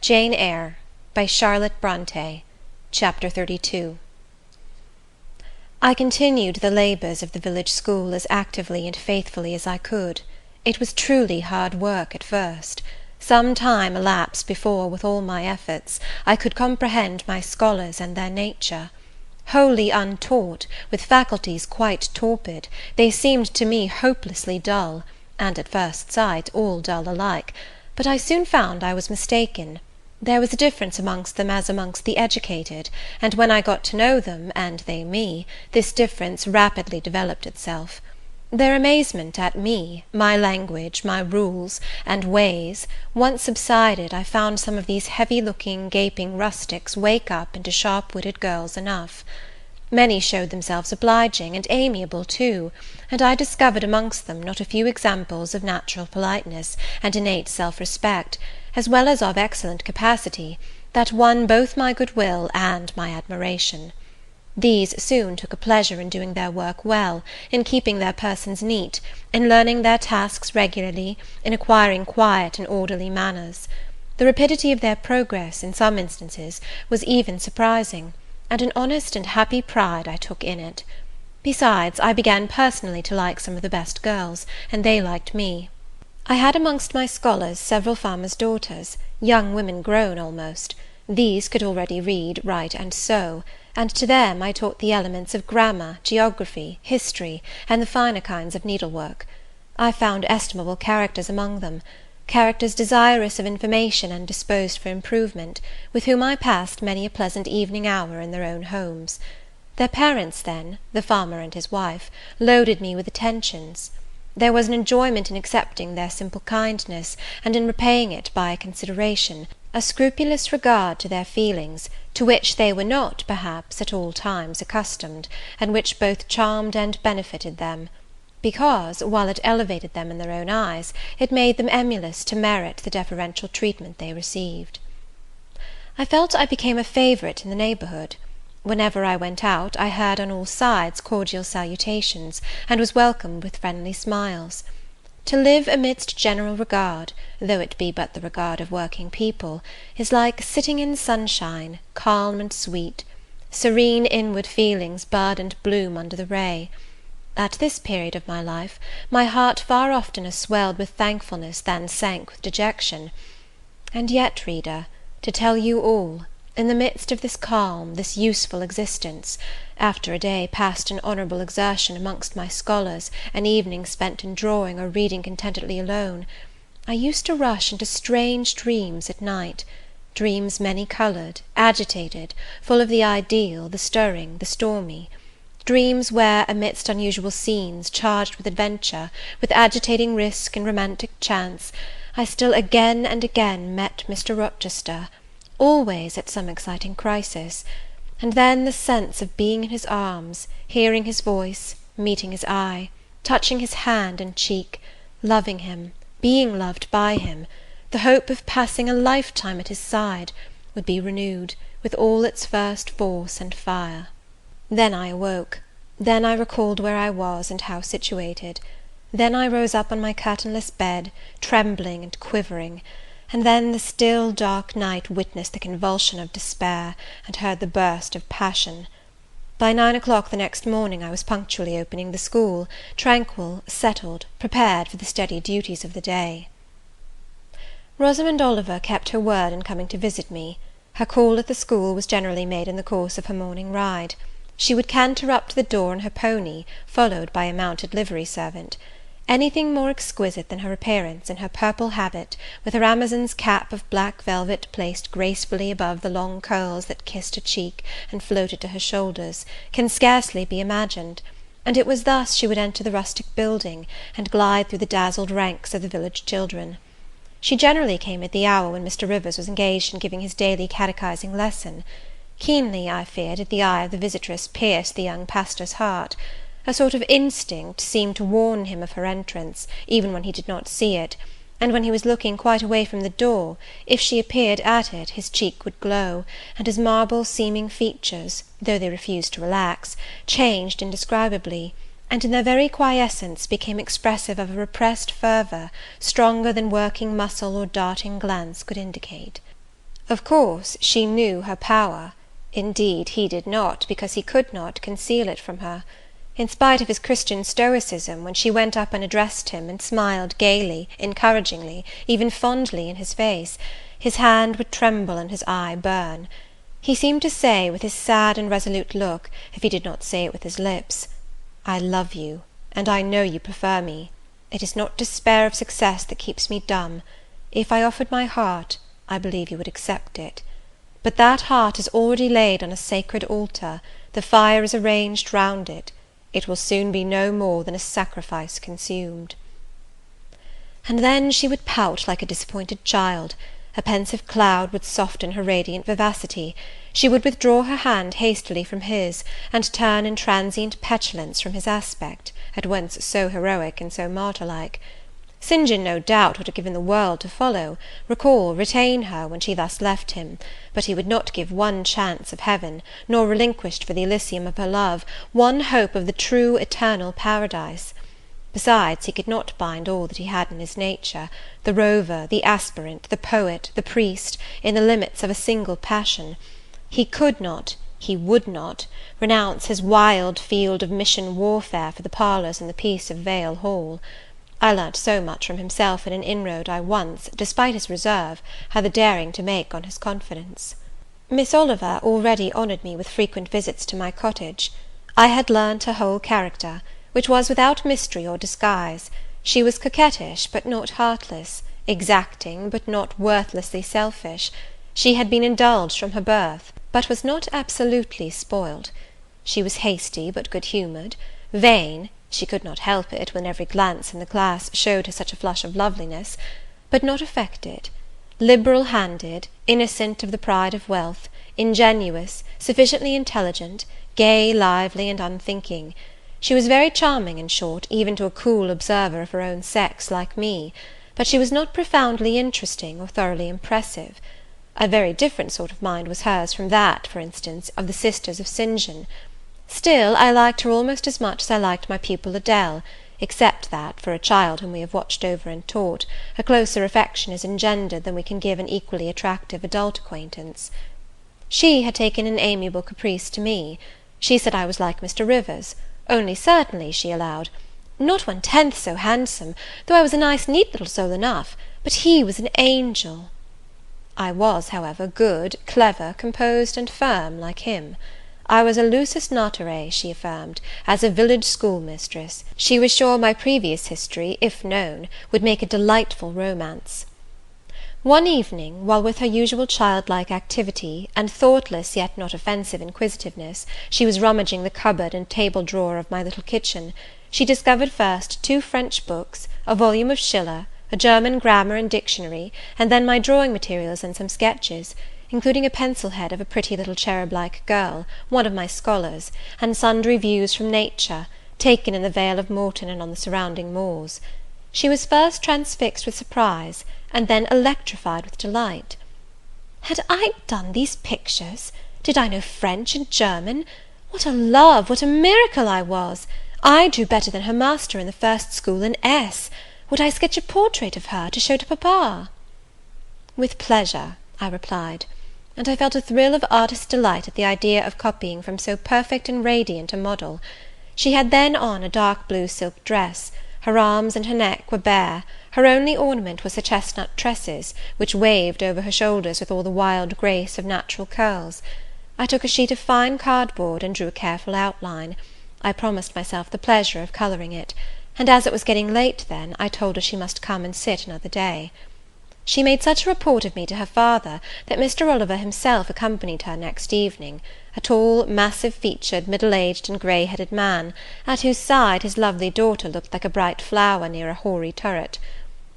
Jane Eyre by Charlotte Brontë. Chapter 32. I continued the labours of the village school as actively and faithfully as I could. It was truly hard work at first. Some time elapsed before, with all my efforts, I could comprehend my scholars and their nature. Wholly untaught, with faculties quite torpid, they seemed to me hopelessly dull, and at first sight all dull alike, but I soon found I was mistaken. There was a difference amongst them as amongst the educated, and when I got to know them, and they me, this difference rapidly developed itself. Their amazement at me, my language, my rules, and ways, once subsided, I found some of these heavy-looking, gaping rustics wake up into sharp-witted girls enough. Many showed themselves obliging, and amiable too, and I discovered amongst them not a few examples of natural politeness and innate self-respect, as well as of excellent capacity, that won both my good-will and my admiration. These soon took a pleasure in doing their work well, in keeping their persons neat, in learning their tasks regularly, in acquiring quiet and orderly manners. The rapidity of their progress, in some instances, was even surprising, and an honest and happy pride I took in it. Besides, I began personally to like some of the best girls, and they liked me. I had amongst my scholars several farmers' daughters, young women grown almost. These could already read, write, and sew, and to them I taught the elements of grammar, geography, history, and the finer kinds of needlework. I found estimable characters among them, characters desirous of information and disposed for improvement, with whom I passed many a pleasant evening hour in their own homes. Their parents then, the farmer and his wife, loaded me with attentions. There was an enjoyment in accepting their simple kindness, and in repaying it by a consideration, a scrupulous regard to their feelings, to which they were not, perhaps, at all times accustomed, and which both charmed and benefited them; because, while it elevated them in their own eyes, it made them emulous to merit the deferential treatment they received. I felt I became a favourite in the neighbourhood. Whenever I went out, I heard on all sides cordial salutations, and was welcomed with friendly smiles. To live amidst general regard, though it be but the regard of working people, is like sitting in sunshine, calm and sweet. Serene inward feelings bud and bloom under the ray. At this period of my life, my heart far oftener swelled with thankfulness than sank with dejection. And yet, reader, to tell you all, in the midst of this calm, this useful existence, after a day passed in honourable exertion amongst my scholars, an evening spent in drawing or reading contentedly alone, I used to rush into strange dreams at night, dreams many-coloured, agitated, full of the ideal, the stirring, the stormy; dreams where, amidst unusual scenes, charged with adventure, with agitating risk and romantic chance, I still again and again met Mr Rochester, always at some exciting crisis, and then the sense of being in his arms, hearing his voice, meeting his eye, touching his hand and cheek, loving him, being loved by him, the hope of passing a lifetime at his side, would be renewed, with all its first force and fire. Then I awoke. Then I recalled where I was, and how situated. Then I rose up on my curtainless bed, trembling and quivering, and then the still, dark night witnessed the convulsion of despair, and heard the burst of passion. By 9 o'clock the next morning I was punctually opening the school, tranquil, settled, prepared for the steady duties of the day. Rosamond Oliver kept her word in coming to visit me. Her call at the school was generally made in the course of her morning ride. She would canter up to the door on her pony, followed by a mounted livery servant. Anything more exquisite than her appearance, in her purple habit, with her Amazon's cap of black velvet placed gracefully above the long curls that kissed her cheek and floated to her shoulders, can scarcely be imagined; and it was thus she would enter the rustic building, and glide through the dazzled ranks of the village children. She generally came at the hour when Mr Rivers was engaged in giving his daily catechizing lesson. Keenly, I fear, did the eye of the visitress pierce the young pastor's heart. A sort of instinct seemed to warn him of her entrance, even when he did not see it, and when he was looking quite away from the door, if she appeared at it, his cheek would glow, and his marble-seeming features, though they refused to relax, changed indescribably, and in their very quiescence became expressive of a repressed fervour, stronger than working muscle or darting glance could indicate. Of course, she knew her power. Indeed, he did not, because he could not conceal it from her. In spite of his Christian stoicism, when she went up and addressed him, and smiled gaily, encouragingly, even fondly in his face, his hand would tremble and his eye burn. He seemed to say, with his sad and resolute look, if he did not say it with his lips, "I love you, and I know you prefer me. It is not despair of success that keeps me dumb. If I offered my heart, I believe you would accept it. But that heart is already laid on a sacred altar, the fire is arranged round it. It will soon be no more than a sacrifice consumed." And then she would pout like a disappointed child. A pensive cloud would soften her radiant vivacity. She would withdraw her hand hastily from his, and turn in transient petulance from his aspect, at once so heroic and so martyr-like. St. John, no doubt, would have given the world to follow, recall, retain her, when she thus left him; but he would not give one chance of heaven, nor relinquished for the Elysium of her love one hope of the true eternal paradise. Besides, he could not bind all that he had in his nature, the rover, the aspirant, the poet, the priest, in the limits of a single passion. He could not, he would not, renounce his wild field of mission warfare for the parlours and the peace of Vale Hall. I learnt so much from himself in an inroad I once, despite his reserve, had the daring to make on his confidence. Miss Oliver already honoured me with frequent visits to my cottage. I had learnt her whole character, which was without mystery or disguise. She was coquettish, but not heartless; exacting, but not worthlessly selfish. She had been indulged from her birth, but was not absolutely spoiled. She was hasty, but good-humoured; vain, she could not help it when every glance in the class showed her such a flush of loveliness, but not affected; liberal-handed, innocent of the pride of wealth, ingenuous, sufficiently intelligent, gay, lively, and unthinking. She was very charming, in short, even to a cool observer of her own sex like me; but she was not profoundly interesting or thoroughly impressive. A very different sort of mind was hers from that, for instance, of the sisters of St. John. Still, I liked her almost as much as I liked my pupil Adele, except that, for a child whom we have watched over and taught, a closer affection is engendered than we can give an equally attractive adult acquaintance. She had taken an amiable caprice to me. She said I was like Mr. Rivers, only certainly, she allowed, not 1/10 so handsome, though I was a nice neat little soul enough, but he was an angel. I was, however, good, clever, composed, and firm, like him. I was a lusus naturae, she affirmed, as a village schoolmistress. She was sure my previous history, if known, would make a delightful romance. One evening, while with her usual childlike activity, and thoughtless yet not offensive inquisitiveness, she was rummaging the cupboard and table drawer of my little kitchen, she discovered first 2 French books, a volume of Schiller, a German grammar and dictionary, and then my drawing materials and some sketches, including a pencil-head of a pretty little cherub-like girl, one of my scholars, and sundry views from nature, taken in the Vale of Morton and on the surrounding moors. She was first transfixed with surprise, and then electrified with delight. Had I done these pictures? Did I know French and German? What a love, what a miracle I was! I drew better than her master in the first school in S. Would I sketch a portrait of her to show to papa? With pleasure, I replied, and I felt a thrill of artist's delight at the idea of copying from so perfect and radiant a model. She had then on a dark blue silk dress. Her arms and her neck were bare. Her only ornament was her chestnut tresses, which waved over her shoulders with all the wild grace of natural curls. I took a sheet of fine cardboard, and drew a careful outline. I promised myself the pleasure of colouring it, and as it was getting late then, I told her she must come and sit another day. She made such a report of me to her father, that Mr. Oliver himself accompanied her next evening, a tall, massive-featured, middle-aged, and grey-headed man, at whose side his lovely daughter looked like a bright flower near a hoary turret.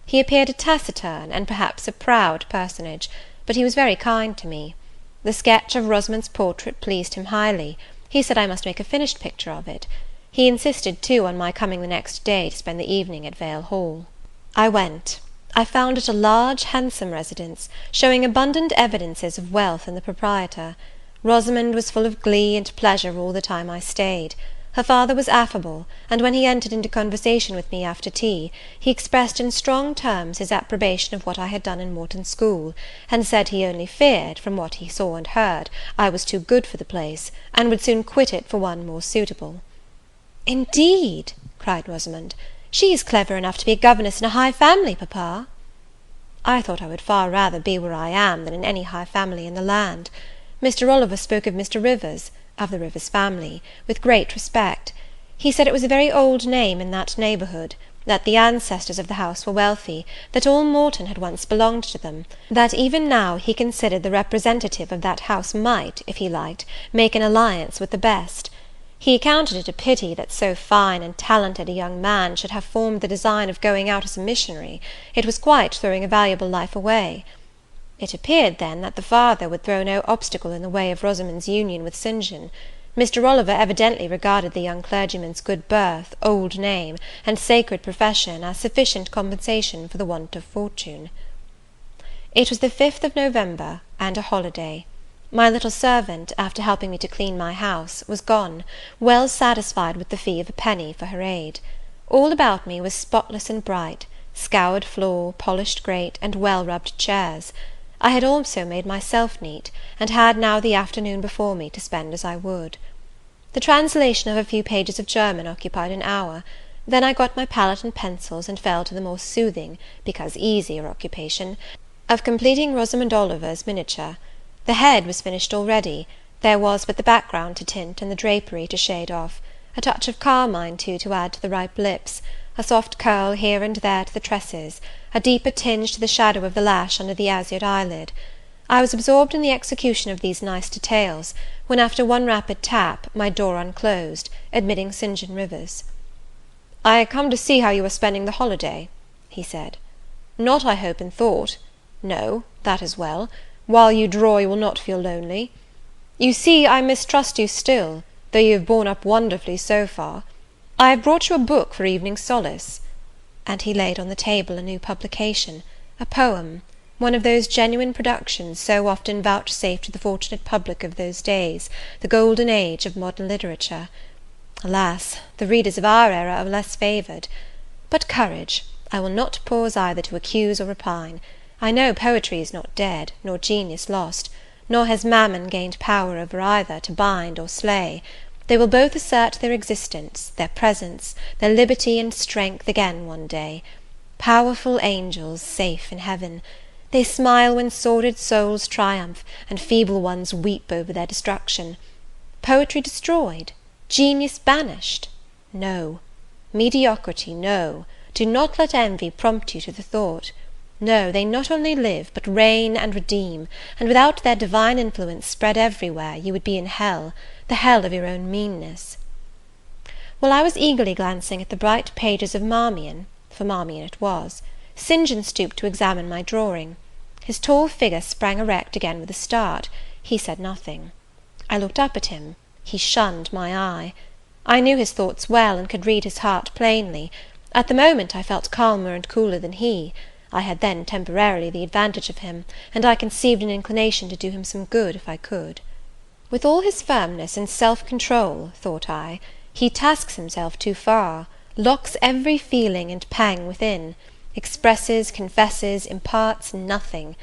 He appeared a taciturn, and perhaps a proud personage, but he was very kind to me. The sketch of Rosamond's portrait pleased him highly. He said I must make a finished picture of it. He insisted, too, on my coming the next day to spend the evening at Vale Hall. I went. I found it a large, handsome residence, showing abundant evidences of wealth in the proprietor. Rosamond was full of glee and pleasure all the time I stayed. Her father was affable, and when he entered into conversation with me after tea, he expressed in strong terms his approbation of what I had done in Morton School, and said he only feared, from what he saw and heard, I was too good for the place, and would soon quit it for one more suitable. "Indeed," cried Rosamond, "she is clever enough to be a governess in a high family, papa." I thought I would far rather be where I am than in any high family in the land. Mr. Oliver spoke of Mr. Rivers, of the Rivers family, with great respect. He said it was a very old name in that neighbourhood, that the ancestors of the house were wealthy, that all Morton had once belonged to them, that even now he considered the representative of that house might, if he liked, make an alliance with the best. He accounted it a pity that so fine and talented a young man should have formed the design of going out as a missionary. It was quite throwing a valuable life away. It appeared, then, that the father would throw no obstacle in the way of Rosamond's union with St. John. Mr. Oliver evidently regarded the young clergyman's good birth, old name, and sacred profession as sufficient compensation for the want of fortune. It was the 5th of November, and a holiday. My little servant, after helping me to clean my house, was gone, well satisfied with the fee of a penny for her aid. All about me was spotless and bright, scoured floor, polished grate, and well-rubbed chairs. I had also made myself neat, and had now the afternoon before me to spend as I would. The translation of a few pages of German occupied an hour. Then I got my palette and pencils, and fell to the more soothing, because easier occupation, of completing Rosamond Oliver's miniature. The head was finished already. There was but the background to tint, and the drapery to shade off. A touch of carmine, too, to add to the ripe lips, a soft curl here and there to the tresses, a deeper tinge to the shadow of the lash under the azured eyelid. I was absorbed in the execution of these nice details, when after one rapid tap, my door unclosed, admitting St. John Rivers. "I come to see how you are spending the holiday," he said. "Not, I hope, in thought. No, that is well. While you draw, you will not feel lonely. You see, I mistrust you still, though you have borne up wonderfully so far. I have brought you a book for evening solace." And he laid on the table a new publication, a poem, one of those genuine productions so often vouchsafed to the fortunate public of those days, the golden age of modern literature. Alas, the readers of our era are less favoured. But courage! I will not pause either to accuse or repine. I know poetry is not dead, nor genius lost, nor has Mammon gained power over either, to bind or slay. They will both assert their existence, their presence, their liberty and strength again one day. Powerful angels, safe in heaven. They smile when sordid souls triumph, and feeble ones weep over their destruction. Poetry destroyed? Genius banished? No. Mediocrity, no. Do not let envy prompt you to the thought. No, they not only live, but reign and redeem, and without their divine influence spread everywhere, you would be in hell, the hell of your own meanness. While I was eagerly glancing at the bright pages of Marmion, for Marmion it was, St. John stooped to examine my drawing. His tall figure sprang erect again with a start. He said nothing. I looked up at him. He shunned my eye. I knew his thoughts well, and could read his heart plainly. At the moment I felt calmer and cooler than he. I had then temporarily the advantage of him, and I conceived an inclination to do him some good if I could. With all his firmness and self-control, thought I, he tasks himself too far, locks every feeling and pang within, expresses, confesses, imparts nothing.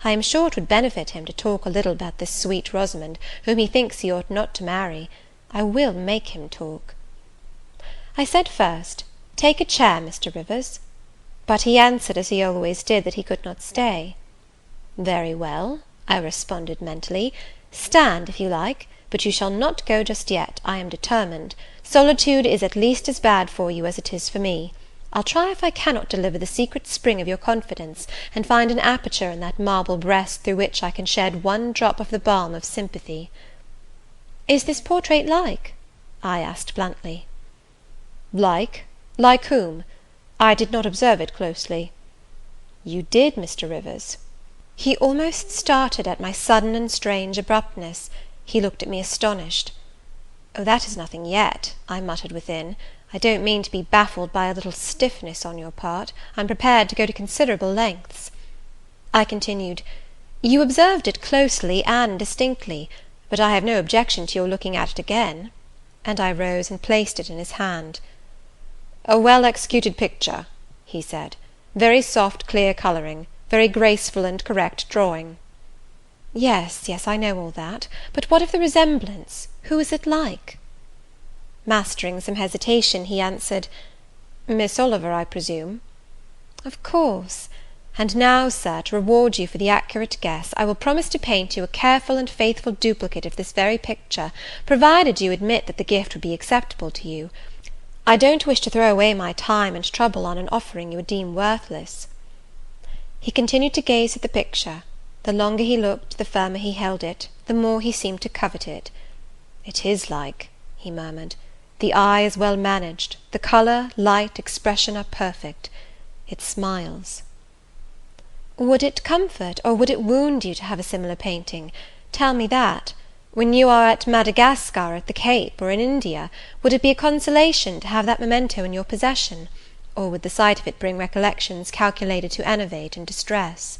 I am sure it would benefit him to talk a little about this sweet Rosamond, whom he thinks he ought not to marry. I will make him talk. I said first, "Take a chair, Mr. Rivers." But he answered, as he always did, that he could not stay. "Very well," I responded mentally, "stand, if you like, but you shall not go just yet. I am determined. Solitude is at least as bad for you as it is for me. I'll try if I cannot deliver the secret spring of your confidence, and find an aperture in that marble breast through which I can shed one drop of the balm of sympathy." "Is this portrait like?" I asked bluntly. "Like? Like whom? I did not observe it closely." "You did, Mr. Rivers." He almost started at my sudden and strange abruptness. He looked at me astonished. "Oh, that is nothing yet," I muttered within. "I don't mean to be baffled by a little stiffness on your part. I'm prepared to go to considerable lengths." I continued, "You observed it closely and distinctly, but I have no objection to your looking at it again." and I rose and placed it in his hand. "A well-executed picture," he said. "Very soft, clear colouring, very graceful and correct drawing." "Yes, yes, I know all that. But what of the resemblance? Who is it like?" Mastering some hesitation, he answered, "Miss Oliver, I presume?" "Of course. And now, sir, to reward you for the accurate guess, I will promise to paint you a careful and faithful duplicate of this very picture, provided you admit that the gift would be acceptable to you. I don't wish to throw away my time and trouble on an offering you would deem worthless." He continued to gaze at the picture. The longer he looked, the firmer he held it, the more he seemed to covet it. "It is like," he murmured. "The eye is well managed, the colour, light, expression are perfect. It smiles." "Would it comfort, or would it wound you to have a similar painting? Tell me that. When you are at Madagascar, at the Cape, or in India, would it be a consolation to have that memento in your possession, or would the sight of it bring recollections calculated to enervate and distress?"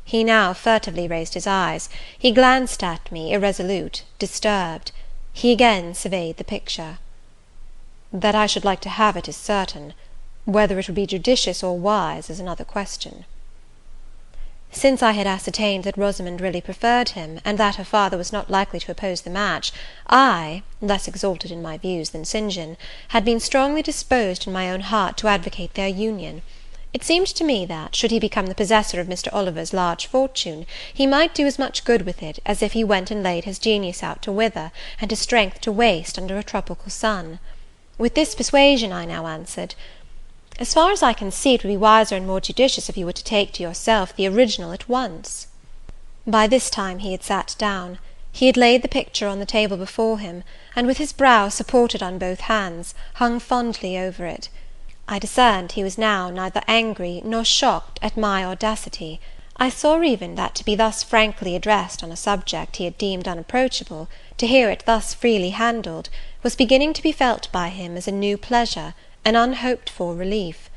He now furtively raised his eyes. He glanced at me, irresolute, disturbed. He again surveyed the picture. "That I should like to have it is certain. Whether it would be judicious or wise is another question." Since I had ascertained that Rosamond really preferred him, and that her father was not likely to oppose the match, I, less exalted in my views than St. John, had been strongly disposed in my own heart to advocate their union. It seemed to me that, should he become the possessor of Mr. Oliver's large fortune, he might do as much good with it as if he went and laid his genius out to wither, and his strength to waste under a tropical sun. With this persuasion I now answered, "As far as I can see, it would be wiser and more judicious if you were to take to yourself the original at once." By this time he had sat down. He had laid the picture on the table before him, and with his brow supported on both hands, hung fondly over it. I discerned he was now neither angry nor shocked at my audacity. I saw even that to be thus frankly addressed on a subject he had deemed unapproachable, to hear it thus freely handled, was beginning to be felt by him as a new pleasure, an unhoped-for relief.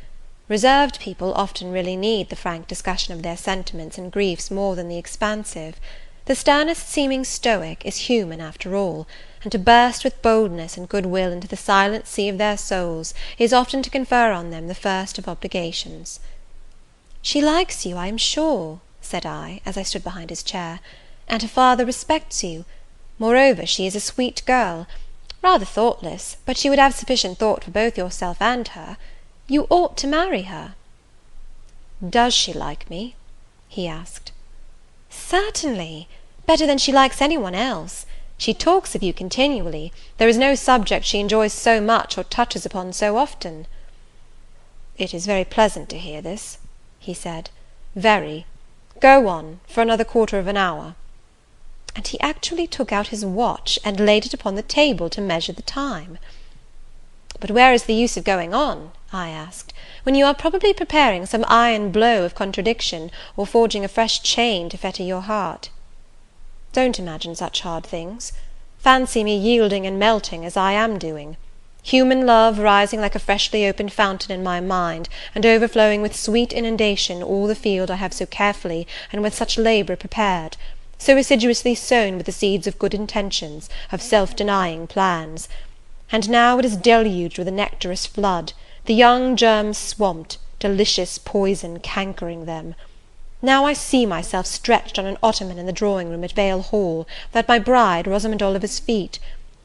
Reserved people often really need the frank discussion of their sentiments and griefs more than the expansive. The sternest seeming stoic is human after all, and to burst with boldness and goodwill into the silent sea of their souls is often to confer on them the first of obligations. "She likes you, I am sure," said I, as I stood behind his chair, "and her father respects you. Moreover, she is a sweet girl. Rather thoughtless, but she would have sufficient thought for both yourself and her. You ought to marry her." "Does she like me?" he asked. "Certainly. Better than she likes any one else. She talks of you continually. There is no subject she enjoys so much or touches upon so often." "It is very pleasant to hear this," he said. "Very. Go on, for another quarter of an hour." And he actually took out his watch, and laid it upon the table to measure the time. "But where is the use of going on," I asked, "when you are probably preparing some iron blow of contradiction, or forging a fresh chain to fetter your heart?" "Don't imagine such hard things. Fancy me yielding and melting as I am doing. Human love rising like a freshly opened fountain in my mind, and overflowing with sweet inundation all the field I have so carefully and with such labour prepared, so assiduously sown with the seeds of good intentions, of self-denying plans. And now it is deluged with a nectarous flood, the young germs swamped, delicious poison cankering them. Now I see myself stretched on an ottoman in the drawing-room at Vale Hall, at my bride Rosamond Oliver's feet.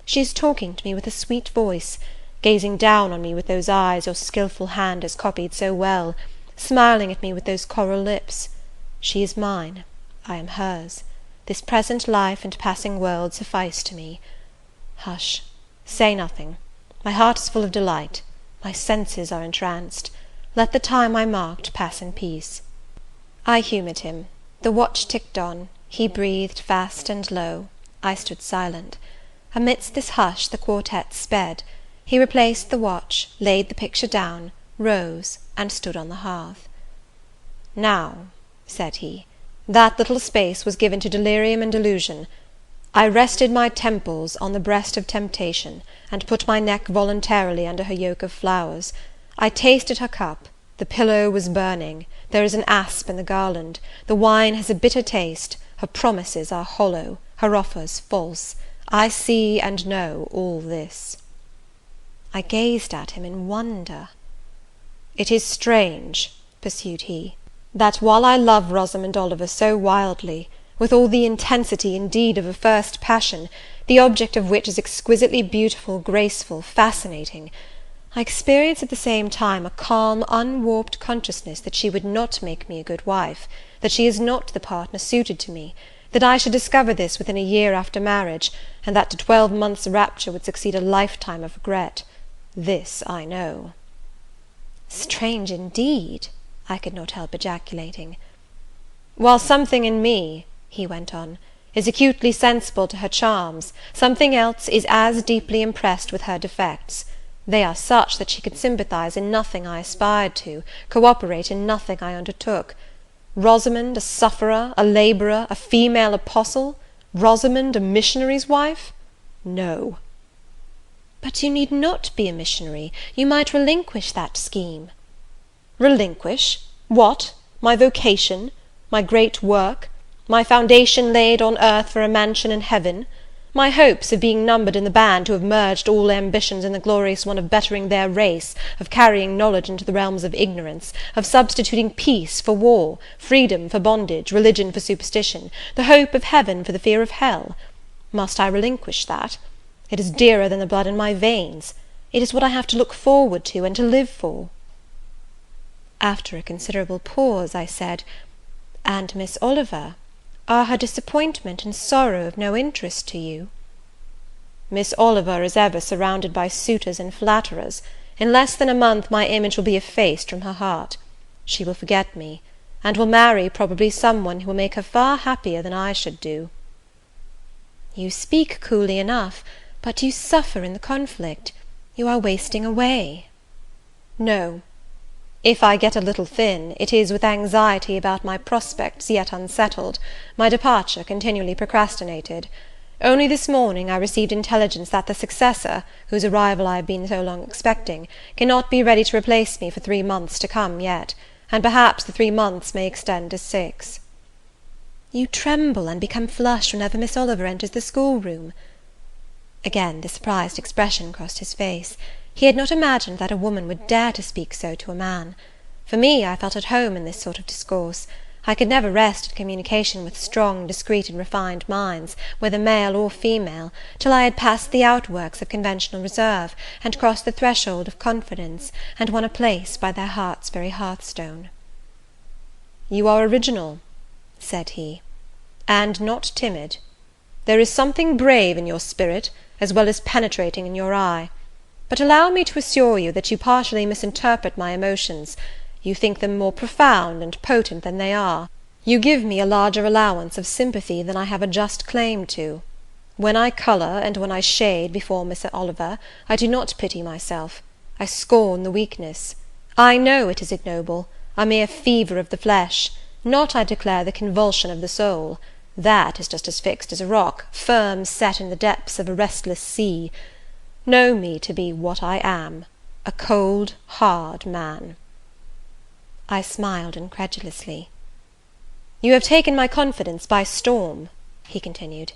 She is talking to me with a sweet voice, gazing down on me with those eyes your skilful hand has copied so well, smiling at me with those coral lips. She is mine, I am hers. This present life and passing world suffice to me. Hush, say nothing. My heart is full of delight. My senses are entranced. Let the time I marked pass in peace." I humoured him. The watch ticked on. He breathed fast and low. I stood silent. Amidst this hush the quartet sped. He replaced the watch, laid the picture down, rose, and stood on the hearth. "Now," said he, "that little space was given to delirium and delusion. I rested my temples on the breast of temptation, and put my neck voluntarily under her yoke of flowers. I tasted her cup. The pillow was burning. There is an asp in the garland. The wine has a bitter taste. Her promises are hollow, her offers false. I see and know all this." I gazed at him in wonder. "It is strange," pursued he, "that while I love Rosamond Oliver so wildly, with all the intensity indeed of a first passion, the object of which is exquisitely beautiful, graceful, fascinating, I experience at the same time a calm, unwarped consciousness that she would not make me a good wife, that she is not the partner suited to me, that I should discover this within a year after marriage, and that to 12 months' rapture would succeed a lifetime of regret. This I know." "Strange indeed!" I could not help ejaculating. "While something in me," he went on, "is acutely sensible to her charms, something else is as deeply impressed with her defects. They are such that she could sympathize in nothing I aspired to, cooperate in nothing I undertook. Rosamond a sufferer, a labourer, a female apostle? Rosamond a missionary's wife? No." "But you need not be a missionary. You might relinquish that scheme." "Relinquish? What? My vocation? My great work? My foundation laid on earth for a mansion in heaven? My hopes of being numbered in the band who have merged all ambitions in the glorious one of bettering their race, of carrying knowledge into the realms of ignorance, of substituting peace for war, freedom for bondage, religion for superstition, the hope of heaven for the fear of hell? Must I relinquish that? It is dearer than the blood in my veins. It is what I have to look forward to, and to live for." After a considerable pause, I said, "And Miss Oliver? Are her disappointment and sorrow of no interest to you?" "Miss Oliver is ever surrounded by suitors and flatterers. In less than a month my image will be effaced from her heart. She will forget me, and will marry probably some one who will make her far happier than I should do." "You speak coolly enough, but you suffer in the conflict. You are wasting away." "No. If I get a little thin, it is with anxiety about my prospects yet unsettled, my departure continually procrastinated. Only this morning I received intelligence that the successor, whose arrival I have been so long expecting, cannot be ready to replace me for 3 months to come yet, and perhaps the 3 months may extend to 6. "You tremble and become flushed whenever Miss Oliver enters the schoolroom." Again the surprised expression crossed his face. He had not imagined that a woman would dare to speak so to a man. For me, I felt at home in this sort of discourse. I could never rest in communication with strong, discreet, and refined minds, whether male or female, till I had passed the outworks of conventional reserve, and crossed the threshold of confidence, and won a place by their heart's very hearthstone. "You are original," said he, "and not timid. There is something brave in your spirit, as well as penetrating in your eye. But allow me to assure you that you partially misinterpret my emotions. You think them more profound and potent than they are. You give me a larger allowance of sympathy than I have a just claim to. When I colour, and when I shade before Miss Oliver, I do not pity myself. I scorn the weakness. I know it is ignoble, a mere fever of the flesh, not, I declare, the convulsion of the soul. That is just as fixed as a rock, firm set in the depths of a restless sea. Know me to be what I am, a cold, hard man." I smiled incredulously. "You have taken my confidence by storm," he continued,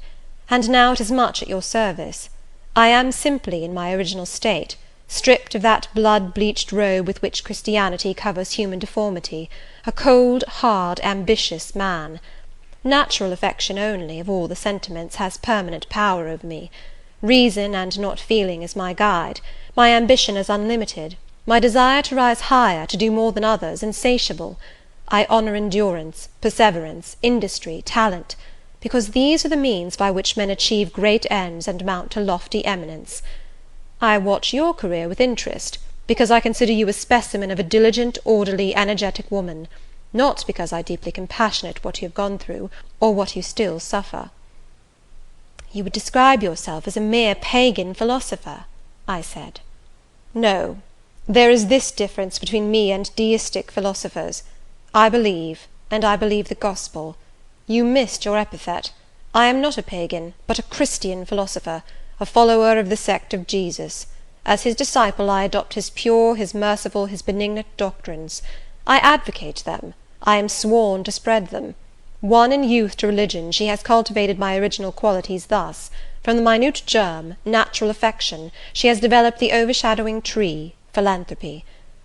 "and now it is much at your service. I am simply in my original state, stripped of that blood-bleached robe with which Christianity covers human deformity, a cold, hard, ambitious man. Natural affection only, of all the sentiments, has permanent power over me. Reason and not feeling is my guide. My ambition is unlimited. My desire to rise higher, to do more than others, insatiable. I honour endurance, perseverance, industry, talent, because these are the means by which men achieve great ends and mount to lofty eminence. I watch your career with interest, because I consider you a specimen of a diligent, orderly, energetic woman, not because I deeply compassionate what you have gone through, or what you still suffer." "You would describe yourself as a mere pagan philosopher," I said. "No. There is this difference between me and deistic philosophers. I believe, and I believe the gospel. You missed your epithet. I am not a pagan, but a Christian philosopher, a follower of the sect of Jesus. As his disciple I adopt his pure, his merciful, his benignant doctrines. I advocate them. I am sworn to spread them. Won in youth to religion, she has cultivated my original qualities thus: from the minute germ, natural affection, she has developed the overshadowing tree, philanthropy.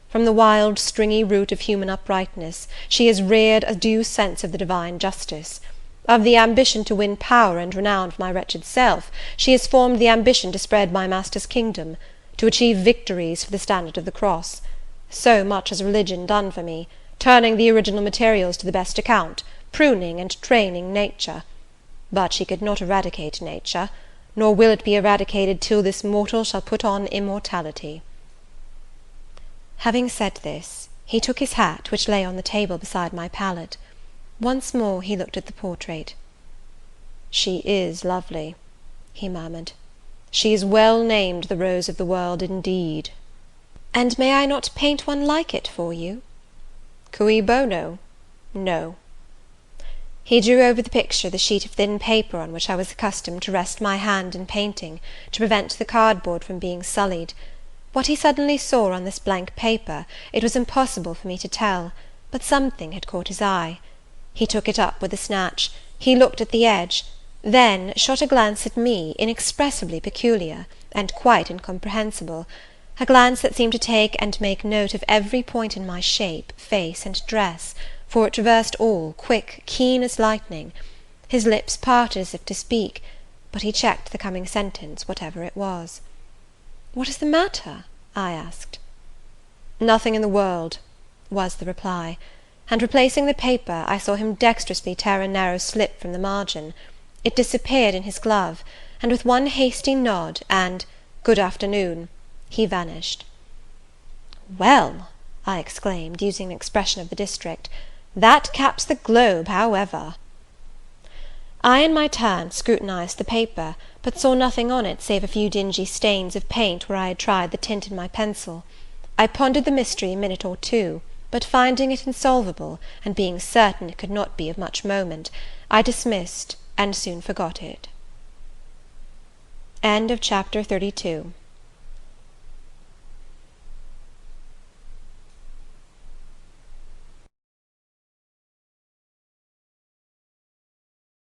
From the wild, stringy root of human uprightness, she has reared a due sense of the divine justice. Of the ambition to win power and renown for my wretched self, she has formed the ambition to spread my Master's kingdom, to achieve victories for the standard of the cross. So much has religion done for me, turning the original materials to the best account, pruning and training nature. But she could not eradicate nature, nor will it be eradicated till this mortal shall put on immortality." Having said this, he took his hat, which lay on the table beside my pallet. Once more he looked at the portrait. "She is lovely," he murmured. "She is well named the rose of the world indeed." "And may I not paint one like it for you?" "Cui bono? No." He drew over the picture the sheet of thin paper on which I was accustomed to rest my hand in painting, to prevent the cardboard from being sullied. What he suddenly saw on this blank paper, it was impossible for me to tell, but something had caught his eye. He took it up with a snatch, he looked at the edge, then shot a glance at me, inexpressibly peculiar, and quite incomprehensible, a glance that seemed to take and make note of every point in my shape, face, and dress, for it traversed all, quick, keen as lightning. His lips parted as if to speak, but he checked the coming sentence, whatever it was. "What is the matter?" I asked. "Nothing in the world," was the reply, and replacing the paper, I saw him dexterously tear a narrow slip from the margin. It disappeared in his glove, and with one hasty nod, and "Good afternoon," he vanished. "Well," I exclaimed, using an expression of the district, "that caps the globe, however." I, in my turn, scrutinized the paper, but saw nothing on it save a few dingy stains of paint where I had tried the tint in my pencil. I pondered the mystery a minute or two, but finding it insolvable, and being certain it could not be of much moment, I dismissed, and soon forgot it. Chapter 32.